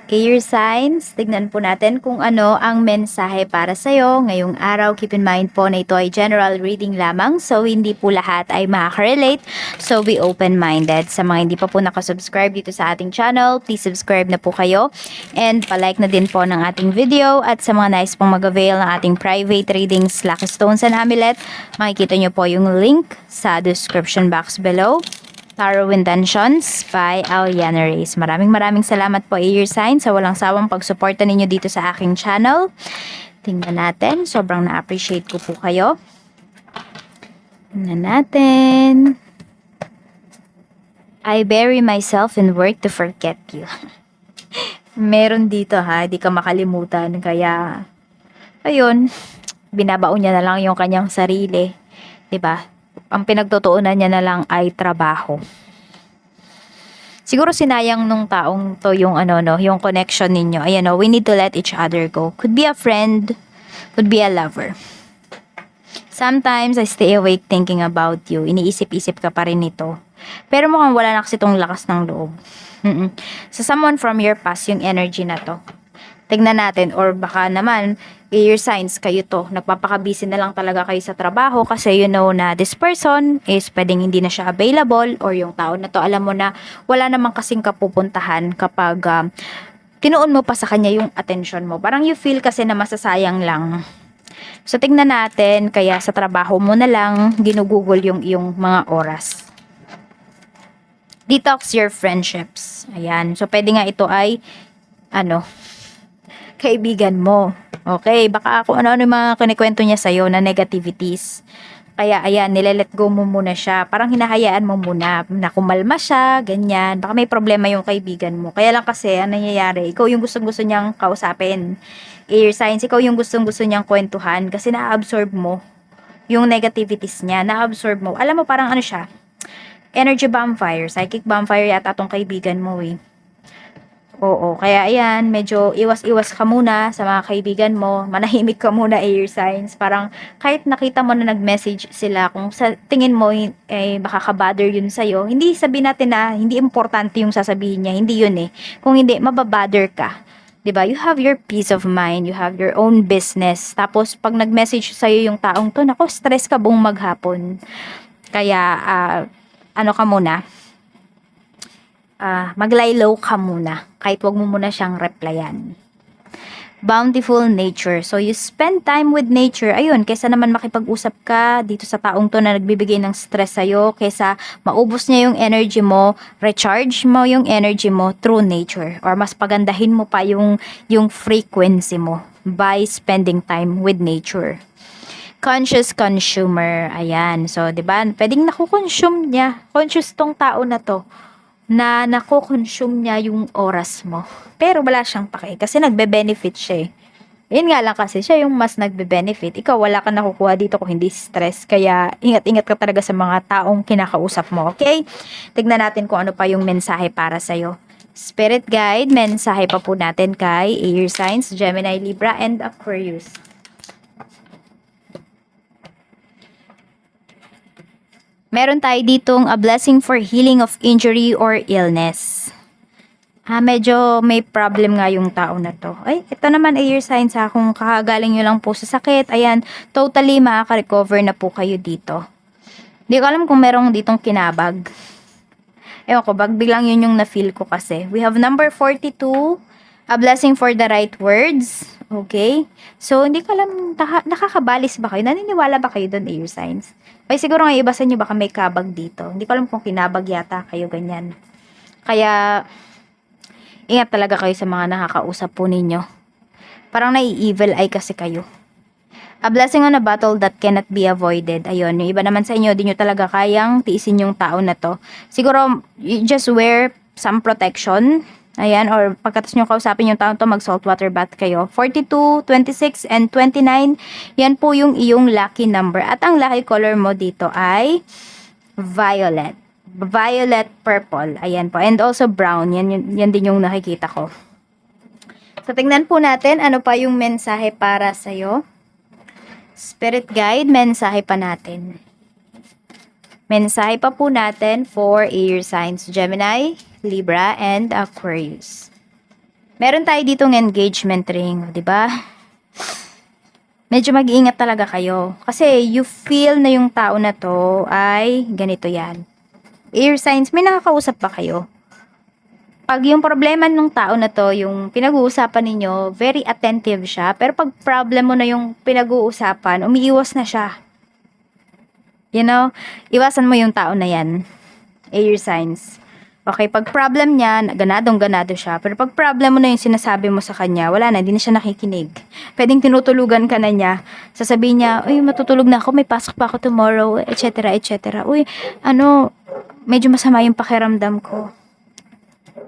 Air signs, tignan po natin kung ano ang mensahe para sa'yo ngayong araw. Keep in mind po na ito ay general reading lamang, so hindi po lahat ay makaka-relate. So be open-minded. Sa mga hindi pa po nakasubscribe dito sa ating channel, please subscribe na po kayo. And palike na din po ng ating video. At sa mga nais pong mag-avail ng ating private readings, Lucky Stones and Amulet, makikita nyo po yung link sa description box below. Tarot Intentions by Aliana Reyes. Maraming salamat po, Air Sign, sa walang sawang pagsuporta ninyo dito sa aking channel. Tingnan natin. Sobrang na-appreciate ko po kayo. Tingnan natin. I bury myself in work to forget you. Meron dito ha, di ka makalimutan. Kaya, ayun, binabaon niya na lang yung kanyang sarili. 'Di ba? Ang pinagtutuunan niya na lang ay trabaho. Siguro sinayang nung taong to yung yung connection ninyo. Ayan we need to let each other go. Could be a friend, could be a lover. Sometimes I stay awake thinking about you. Iniisip-isip ka pa rin nito. Pero mukhang wala na kasi tong lakas ng loob. So someone from your past yung energy na to. Tignan natin, or baka naman air signs kayo to, nagpapaka-busy na lang talaga kayo sa trabaho kasi you know na this person is pwedeng hindi na siya available, or yung tao na to alam mo na wala namang kasing kapupuntahan kapag tinuon mo pa sa kanya yung attention mo. Parang you feel kasi na masasayang lang. So tignan natin, kaya sa trabaho mo na lang ginugugol yung iyong mga oras. Detox your friendships. Ayan. So pwede nga ito ay kaibigan mo. Okay, baka kung ano yung mga kinikwento niya sa'yo na negativities. Kaya ayan, nilelet go mo muna siya. Parang hinahayaan mo muna na kumalma siya, ganyan. Baka may problema yung kaibigan mo. Kaya lang kasi, ano nangyayari? Ikaw yung gustong-gusto niyang kausapin. Air signs, ikaw yung gustong-gusto niyang kwentuhan kasi na-absorb mo yung negativities niya. Na-absorb mo. Alam mo, parang ano siya? Energy vampire, psychic vampire yata tong kaibigan mo eh. Oo, kaya ayan, medyo iwas-iwas ka muna sa mga kaibigan mo, manahimik ka muna, air signs. Parang kahit nakita mo na nag-message sila, kung sa tingin mo baka ka-bother yun sa'yo, hindi sabihin natin na hindi importante yung sasabihin niya, hindi yun eh. Kung hindi, mababother ka. 'Di ba? You have your peace of mind, you have your own business. Tapos pag nag-message sa'yo yung taong to, nako, stress ka buong maghapon. Kaya ano ka muna, mag-lie low ka muna. Kahit wag mo muna siyang replyan. Bountiful nature. So, you spend time with nature. Ayun, kesa naman makipag-usap ka dito sa taong to na nagbibigay ng stress sa'yo, kesa maubos niya yung energy mo, recharge mo yung energy mo through nature. Or mas pagandahin mo pa yung frequency mo by spending time with nature. Conscious consumer. Ayan. So, 'di ba? Pwedeng nakukonsume niya. Conscious tong tao na to na nako-consume niya yung oras mo. Pero wala siyang pake kasi nagbe-benefit siya eh. Yun nga lang kasi siya yung mas nagbe-benefit. Ikaw wala kang nakukuha dito kung hindi stress. Kaya ingat-ingat ka talaga sa mga taong kinakausap mo, okay? Tignan natin kung ano pa yung mensahe para sa'yo. Spirit guide, mensahe pa po natin kay Air Signs, Gemini, Libra, and Aquarius. Meron tayo ditong a blessing for healing of injury or illness. Medyo may problem nga yung tao na to. Ay, ito naman air signs ha. Kung kakagaling nyo lang po sa sakit, ayan, totally makaka-recover na po kayo dito. Hindi ko alam kung merong ditong kinabag. Ewan ko, biglang yun yung na-feel ko kasi. We have number 42, a blessing for the right words. Okay? So, hindi ko alam, nakakabalis ba kayo? Naniniwala ba kayo doon, air signs? Ay, siguro nga iba sa inyo, baka may kabag dito. Hindi ko alam kung kinabag yata kayo, ganyan. Kaya, ingat talaga kayo sa mga nakakausap po ninyo. Parang nai-evil eye kasi kayo. A blessing on a battle that cannot be avoided. Ayun, yung iba naman sa inyo, di nyo talaga kayang tiisin yung tao na to. Siguro, you just wear some protection. Ayan, or pagkatas nyo kausapin yung taong to, mag saltwater bath kayo. 42, 26, and 29, yan po yung iyong lucky number. At ang lucky color mo dito ay violet. Violet purple. Ayan po. And also brown. Yan din yung nakikita ko. So, tingnan po natin ano pa yung mensahe para sa'yo. Spirit guide, mensahe pa natin. Mensahe pa po natin for air signs, Gemini, Libra, and Aquarius. Meron tayo ditong engagement ring, 'di ba? Medyo mag-iingat talaga kayo. Kasi you feel na yung tao na to ay ganito yan. Air signs, may nakakausap ba kayo? Pag yung problema ng tao na to, yung pinag-uusapan ninyo, very attentive siya. Pero pag problem mo na yung pinag-uusapan, umiiwas na siya. You know, iwasan mo yung tao na yan. Air signs. Okay, pag problem niya, ganadong-ganado siya. Pero pag problem mo na yung sinasabi mo sa kanya, wala na, hindi na siya nakikinig. Pwedeng tinutulugan ka na niya. Sasabihin niya, uy, matutulog na ako, may pasok pa ako tomorrow, etc., etc. Uy, medyo masama yung pakiramdam ko.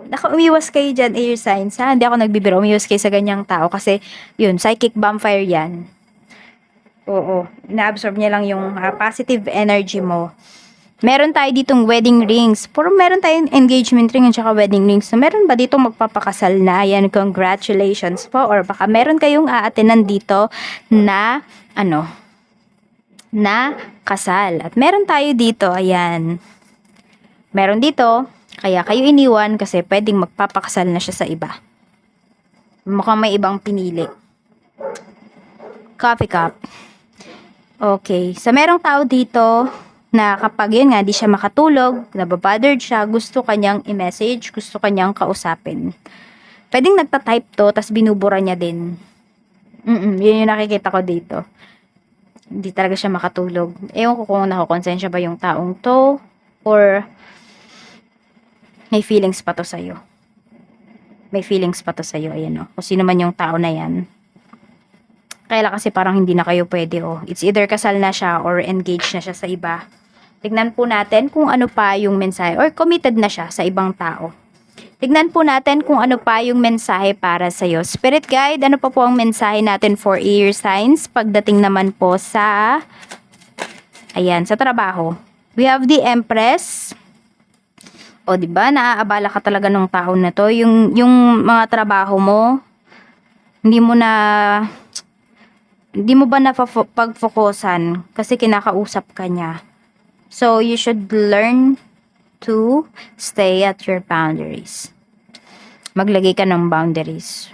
Umiwas kayo dyan, air signs, ha? Hindi ako nagbibiro, umiwas kayo sa ganyang tao kasi, yun, psychic vampire yan. Oo, ina-absorb niya lang yung positive energy mo. Meron tayo ditong wedding rings. Puro meron tayong engagement ring at saka wedding rings. So, meron ba ditong magpapakasal na? Ayan, congratulations po. Or baka meron kayong aatenan dito na, na kasal. At meron tayo dito, ayan. Meron dito, kaya kayo iniwan kasi pwedeng magpapakasal na siya sa iba. Mukhang may ibang pinili. Coffee cup. Okay, so merong tao dito na kapag yun nga, di siya makatulog, nababothered siya, gusto kanyang i-message, gusto kanyang kausapin. Pwedeng nagta-type to, tas binubura niya din. Yun yung nakikita ko dito. Hindi talaga siya makatulog. Ewan ko kung nakukonsensya ba yung taong to, or may feelings pa to sa'yo. May feelings pa to sa'yo, ayan o. Kung sino man yung tao na yan. Kaya kasi parang hindi na kayo pwede o. It's either kasal na siya or engaged na siya sa iba. Tignan po natin kung ano pa yung mensahe or committed na siya sa ibang tao. Tignan po natin kung ano pa yung mensahe para sa'yo. Spirit guide, ano pa po ang mensahe natin for air signs? Pagdating naman po sa, ayan, sa trabaho. We have the Empress. O, diba? Naaabala ka talaga ng tao na to. Yung mga trabaho mo, hindi mo ba pagfokusan kasi kinakausap ka niya. So, you should learn to stay at your boundaries. Maglagay ka ng boundaries.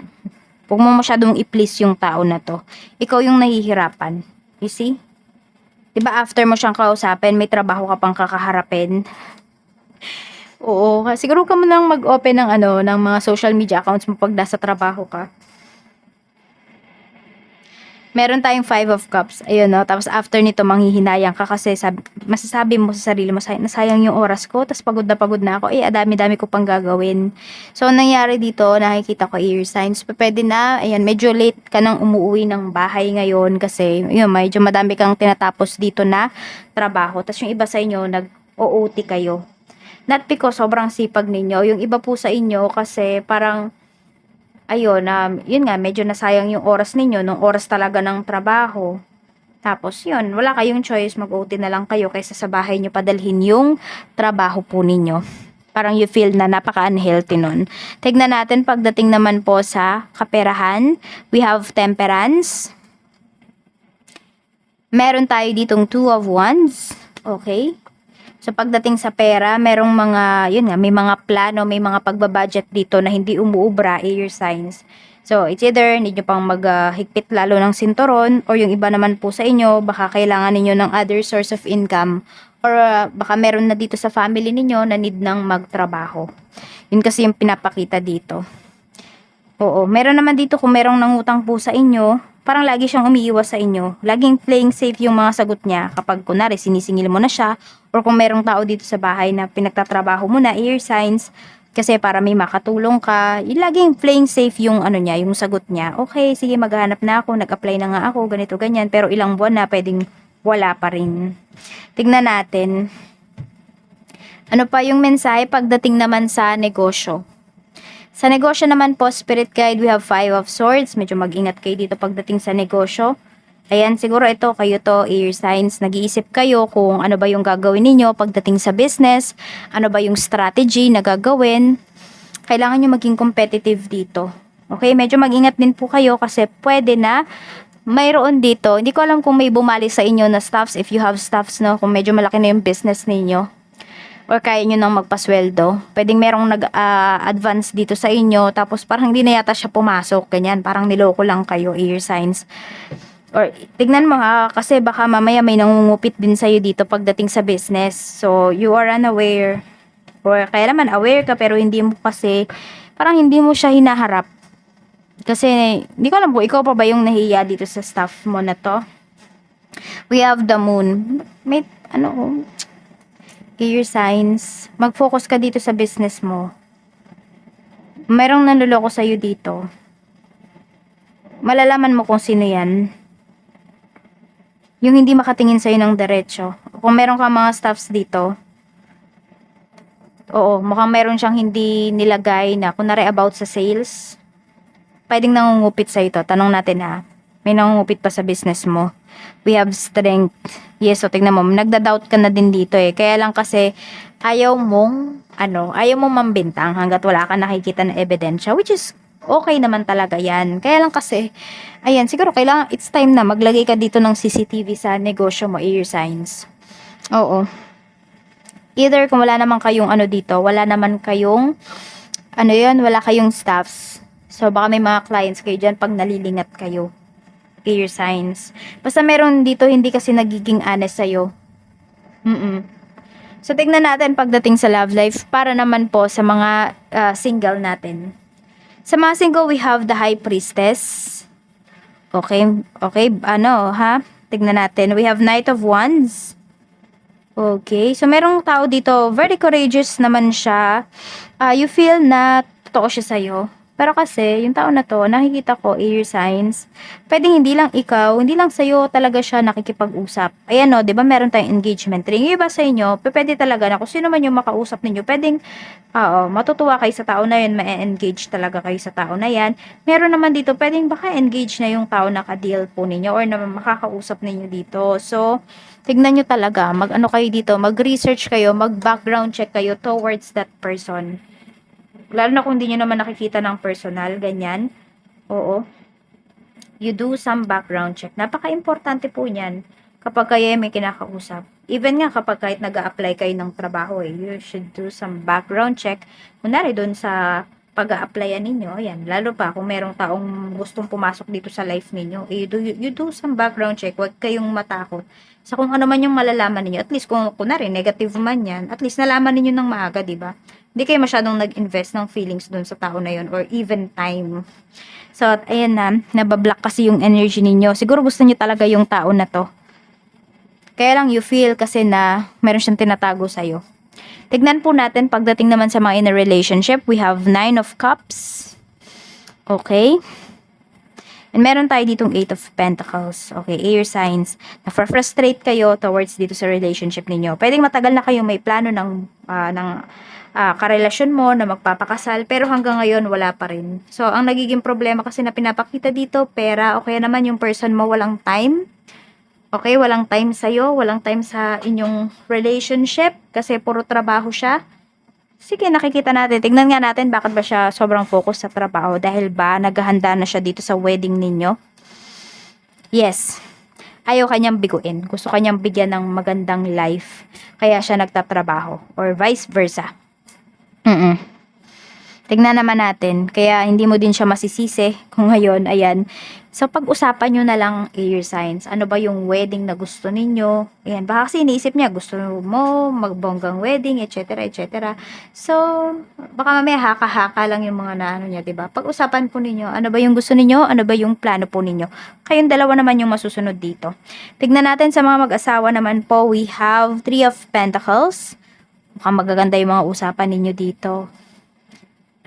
Huwag mo masyadong i-please yung tao na to. Ikaw yung nahihirapan. You see? Diba after mo siyang kausapin, may trabaho ka pang kakaharapin? Oo, siguro ka mo nang mag-open ng mga social media accounts mo pag nasa trabaho ka. Meron tayong 5 of cups. Ayun, no? Tapos after nito, manghihinayang ka kasi masasabi mo sa sarili mo, nasayang yung oras ko, tapos pagod na ako. Adami-dami ko pang gagawin. So, nangyari dito, nakikita ko air signs. Pwede na, ayan, medyo late ka nang umuwi ng bahay ngayon kasi, yun, medyo madami kang tinatapos dito na trabaho. Tapos yung iba sa inyo, nag-OOT kayo. Not because sobrang sipag ninyo. Yung iba po sa inyo kasi parang, ayun, yun nga, medyo nasayang yung oras ninyo, nung oras talaga ng trabaho. Tapos yun, wala kayong choice, mag-OT na lang kayo kaysa sa bahay nyo padalhin yung trabaho po ninyo. Parang you feel na napaka-unhealthy nun. Tignan natin pagdating naman po sa kaperahan. We have temperance. Meron tayo ditong 2 of wands. Okay. So, pagdating sa pera, merong mga, yun nga, may mga plano, may mga pagbabudget dito na hindi umuubra, air signs. So, it's either need nyo pang maghigpit lalo ng sinturon, or yung iba naman po sa inyo, baka kailangan ninyo ng other source of income, or baka meron na dito sa family ninyo na need ng magtrabaho. Yun kasi yung pinapakita dito. Oo, meron naman dito kung merong nangutang po sa inyo, parang lagi siyang umiiwas sa inyo. Laging playing safe yung mga sagot niya kapag kunwari sinisingil mo na siya, or kung merong tao dito sa bahay na pinagtatrabaho mo na, air signs, kasi para may makatulong ka, laging playing safe yung niya, yung sagot niya. Okay, sige, maghanap na ako, nag-apply na nga ako, ganito, ganyan, pero ilang buwan na pwedeng wala pa rin. Tignan natin. Ano pa yung mensahe pagdating naman sa negosyo? Sa negosyo naman po, Spirit Guide, we have 5 of Swords. Medyo mag-ingat kayo dito pagdating sa negosyo. Ayan, siguro ito, kayo to, air signs, nag-iisip kayo kung ano ba yung gagawin ninyo pagdating sa business, ano ba yung strategy na gagawin. Kailangan nyo maging competitive dito. Okay, medyo mag-ingat din po kayo kasi pwede na mayroon dito. Hindi ko alam kung may bumali sa inyo na staffs, if you have staffs, no, kung medyo malaki na yung business ninyo. or kaya nyo nang magpasweldo. Pwedeng merong nag-advance dito sa inyo, tapos parang hindi na yata siya pumasok, ganyan, parang niloko lang kayo, air signs. Or tignan mo ha, kasi baka mamaya may nangungupit din sa'yo dito pagdating sa business. So, you are unaware. Or kaya naman aware ka pero hindi mo kasi, parang hindi mo siya hinaharap. Kasi, hindi ko alam po, ikaw pa ba yung nahiya dito sa staff mo na to? We have the moon. May, air signs. Mag-focus ka dito sa business mo. Merong nanluloko sa'yo dito. Malalaman mo kung sino yan. Yung hindi makatingin sa'yo ng diretso. Kung meron ka mga staffs dito, oo, mukhang meron siyang hindi nilagay na, kunwari about sa sales, pwedeng nangungupit sa ito. Tanong natin ha. May nangungupit pa sa business mo. We have strength. Yes, so tignan mo, nagda-doubt ka na din dito eh. Kaya lang kasi ayaw mong mambintang hanggat wala ka nakikita na ebidensya, which is okay naman talaga yan. Kaya lang kasi, ayan, siguro kailangan, it's time na maglagay ka dito ng CCTV sa negosyo mo, air signs. Oo. Either kung wala naman kayong wala naman kayong, wala kayong staffs. So, baka may mga clients kayo dyan pag nalilingat kayo. Air signs. Basta meron dito hindi kasi nagiging honest sa'yo. So, tignan natin pagdating sa love life para naman po sa mga single natin. Sa mga single, we have the High Priestess. Okay, tignan natin. We have Knight of Wands. Okay, so merong tao dito, very courageous naman siya. You feel na totoo siya sa'yo. Pero kasi, yung tao na to, nakikita ko, air signs, pwedeng hindi lang ikaw, hindi lang sa'yo talaga siya nakikipag-usap. Ayan o, di ba meron tayong engagement ring. Yung iba sa inyo, pwede talaga na kung sino man yung makausap ninyo, pwedeng, matutuwa kayo sa tao na yun, ma-engage talaga kayo sa tao na yan. Meron naman dito, pwedeng baka engage na yung tao na ka-deal po ninyo or na makakausap ninyo dito. So, tignan nyo talaga, kayo dito, mag-research kayo, mag-background check kayo towards that person. Lalo na kung hindi nyo naman nakikita ng personal, ganyan. Oo. You do some background check. Napaka-importante po niyan kapag kayo may kinakausap. Even nga kapag kahit nag-a-apply kayo ng trabaho, you should do some background check. Kunwari doon sa pag-a-applyan ninyo, ayan, lalo pa kung merong taong gustong pumasok dito sa life ninyo, you do some background check. Huwag kayong matakot sa kung ano man yung malalaman ninyo. At least kung kunwari negative man yan, at least nalaman ninyo ng maaga, di ba? Hindi kayo masyadong nag-invest ng feelings dun sa tao na yun or even time. So, ayan na, nabablock kasi yung energy ninyo. Siguro gusto niyo talaga yung tao na to. Kaya lang you feel kasi na meron siyang tinatago sa'yo. Tignan po natin pagdating naman sa mga in a relationship, we have 9 of Cups. Okay. And meron tayo ditong 8 of Pentacles. Okay, air signs. Na-frustrate kayo towards dito sa relationship ninyo. Pwedeng matagal na kayo may plano ng karelasyon mo na magpapakasal, pero hanggang ngayon wala pa rin. So, ang nagiging problema kasi na pinapakita dito, pera, o kaya naman yung person mo walang time. Okay, walang time sa'yo, walang time sa inyong relationship, kasi puro trabaho siya. Sige, nakikita natin. Tignan nga natin bakit ba siya sobrang focus sa trabaho. Dahil ba naghahanda na siya dito sa wedding ninyo? Yes. Ayaw kanyang biguin. Gusto kanyang bigyan ng magandang life. Kaya siya nagtatrabaho. Or vice versa. Tignan naman natin. Kaya hindi mo din siya masisisi kung ngayon, ayan. So, pag-usapan nyo na lang air signs. Ano ba yung wedding na gusto ninyo? Ayan, baka kasi iniisip niya, gusto mo magbonggang wedding, etc. etc. So, baka mamaya haka-haka lang yung mga naano niya, diba? Pag-usapan po ninyo, ano ba yung gusto ninyo? Ano ba yung plano po ninyo? Kayong dalawa naman yung masusunod dito. Tignan natin sa mga mag-asawa naman po, we have 3 of Pentacles. Mukhang magaganda yung mga usapan ninyo dito.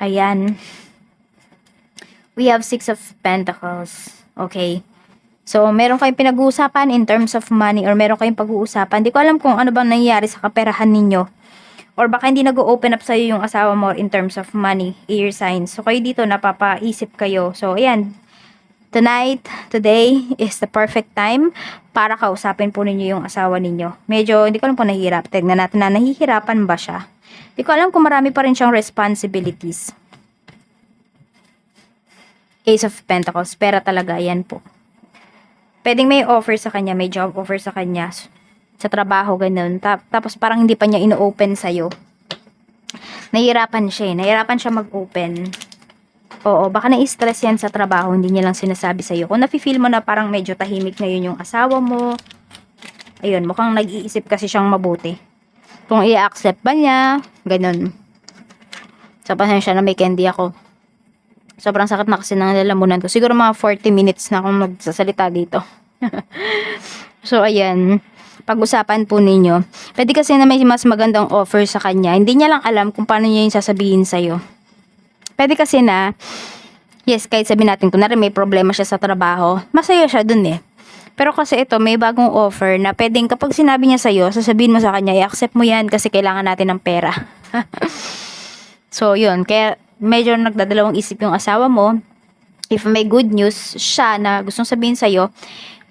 Ayan. We have 6 of Pentacles. Okay. So, meron kayong pinag-uusapan in terms of money or meron kayong pag-uusapan. Di ko alam kung ano bang nangyayari sa kaperahan ninyo. Or baka hindi nag-open up sa'yo yung asawa mo in terms of money, air signs. So, kayo dito, napapaisip kayo. So, ayan. Today is the perfect time para kausapin po ninyo yung asawa ninyo. Medyo, hindi ko alam kung nahihirap. Tignan natin na nahihirapan ba siya. Hindi ko alam kung marami pa rin siyang responsibilities. Ace of Pentacles. Pera talaga, yan po. Pwedeng may offer sa kanya, may job offer sa kanya. sa trabaho, ganun. Tapos parang hindi pa niya ino-open sa'yo. Nahihirapan siya eh. Nahihirapan siya mag-open. Oo, baka na-stress yan sa trabaho, hindi niya lang sinasabi sa'yo. Kung nafe-feel mo na parang medyo tahimik na yun yung asawa mo, ayun, mukhang nag-iisip kasi siyang mabuti. Kung i-accept ba niya, ganun. So, pasensya na may candy ako. Sobrang sakit na kasi ng lalamunan ko. Siguro mga 40 minutes na akong magsasalita dito. So, ayan. Pag-usapan po ninyo. Pwede kasi na may mas magandang offer sa kanya. Hindi niya lang alam kung paano niya yung sasabihin sa'yo. Pwede kasi na, yes, kahit sabihin natin, kunwari may problema siya sa trabaho, masaya siya dun eh. Pero kasi ito, may bagong offer na pwedeng kapag sinabi niya sa'yo, sasabihin mo sa kanya, i-accept mo yan kasi kailangan natin ng pera. So, yun. Kaya medyo nagdadalawang isip yung asawa mo. If may good news siya na gustong sabihin sa'yo,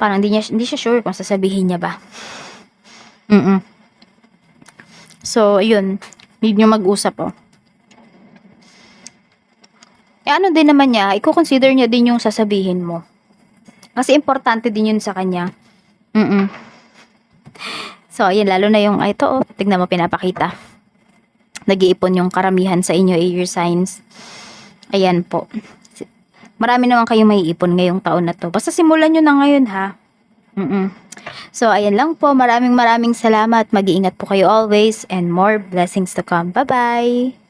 parang hindi siya sure kung sasabihin niya ba. So, yun. Need nyo mag-usap oh. Ano din naman niya, i-consider niya din yung sasabihin mo. Kasi importante din yun sa kanya. So, ayun, lalo na yung, ito oh, tignan mo pinapakita. Nag-iipon yung karamihan sa inyo, air signs. Ayan po. Marami naman kayong maiipon ngayong taon na to. Basta simulan nyo na ngayon ha. So, ayan lang po. Maraming salamat. Mag-iingat po kayo always and more blessings to come. Bye-bye!